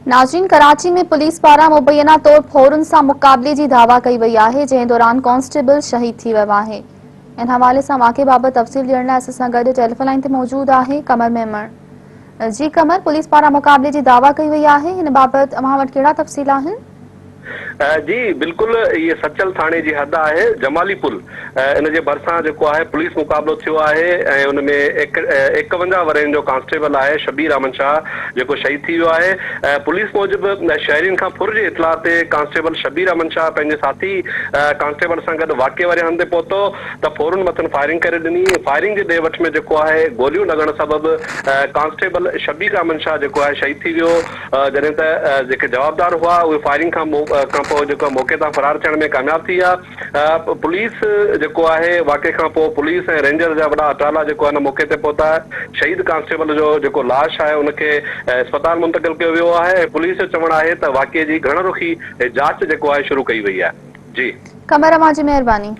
नाज़रीन, कराची में पुलिस पारां मुबैना तौर फोरन सां मुक़ाबले जी दावा कई वई आहे, जंहिं दौरान कांस्टेबल शहीद थी वियो आहे। इन हवाले सां वाक़े बाबति तफ़सील ॾियण लाइ असां सां गॾु टेलीफोन लाइन ते मौजूद आहे कमर मेमण। जी कमर, पुलिस पारां मुक़ाबले जी दावा कई वई आहे, हिन बाबति अव्हां वटि कहिड़ा तफ़सील आहिनि? जी बिल्कुल, ये सचल थाने जी हद है जमाली पुल। इन जे भरिसां जेको आहे पुलिस मुक़ाबलो थियो आहे ऐं उन में 51 वरनि जो कांस्टेबल आहे शबीर अहमद शाह जेको शहीद थी वियो आहे। पुलिस मूजिब शहरियुनि खां फुर जे इतला ते कांस्टेबल शबीर अहमद शाह पंहिंजे साथी कांस्टेबल सां गॾु वाक़े वारे हंधि पहुतो त फौरन मथनि फायरिंग करे ॾिनी। फायरिंग जे ॾे वठ में जेको आहे गोलियूं लॻण सबबि कांस्टेबल शबीर अहमद शाह जेको आहे शहीद थी वियो। जॾहिं त जेके जवाबदार हुआ उहे फायरिंग खां पोइ जेको मौक़े तां फरार थियण में कामयाब थी विया। पुलिस जेको आहे वाक़े खां पोइ पुलिस ऐं रेंजर जा वॾा अटाला जेको आहे न मौक़े ते पहुता। शहीद कांस्टेबल जो जेको लाश आहे उनखे अस्पताल मुंतक़िल कयो वियो आहे ऐं पुलिस जो चवणु आहे त वाक़े जी घण रुखी जांच जेको आहे शुरू कई वई आहे। जी कमर, अव्हां जी महिरबानी।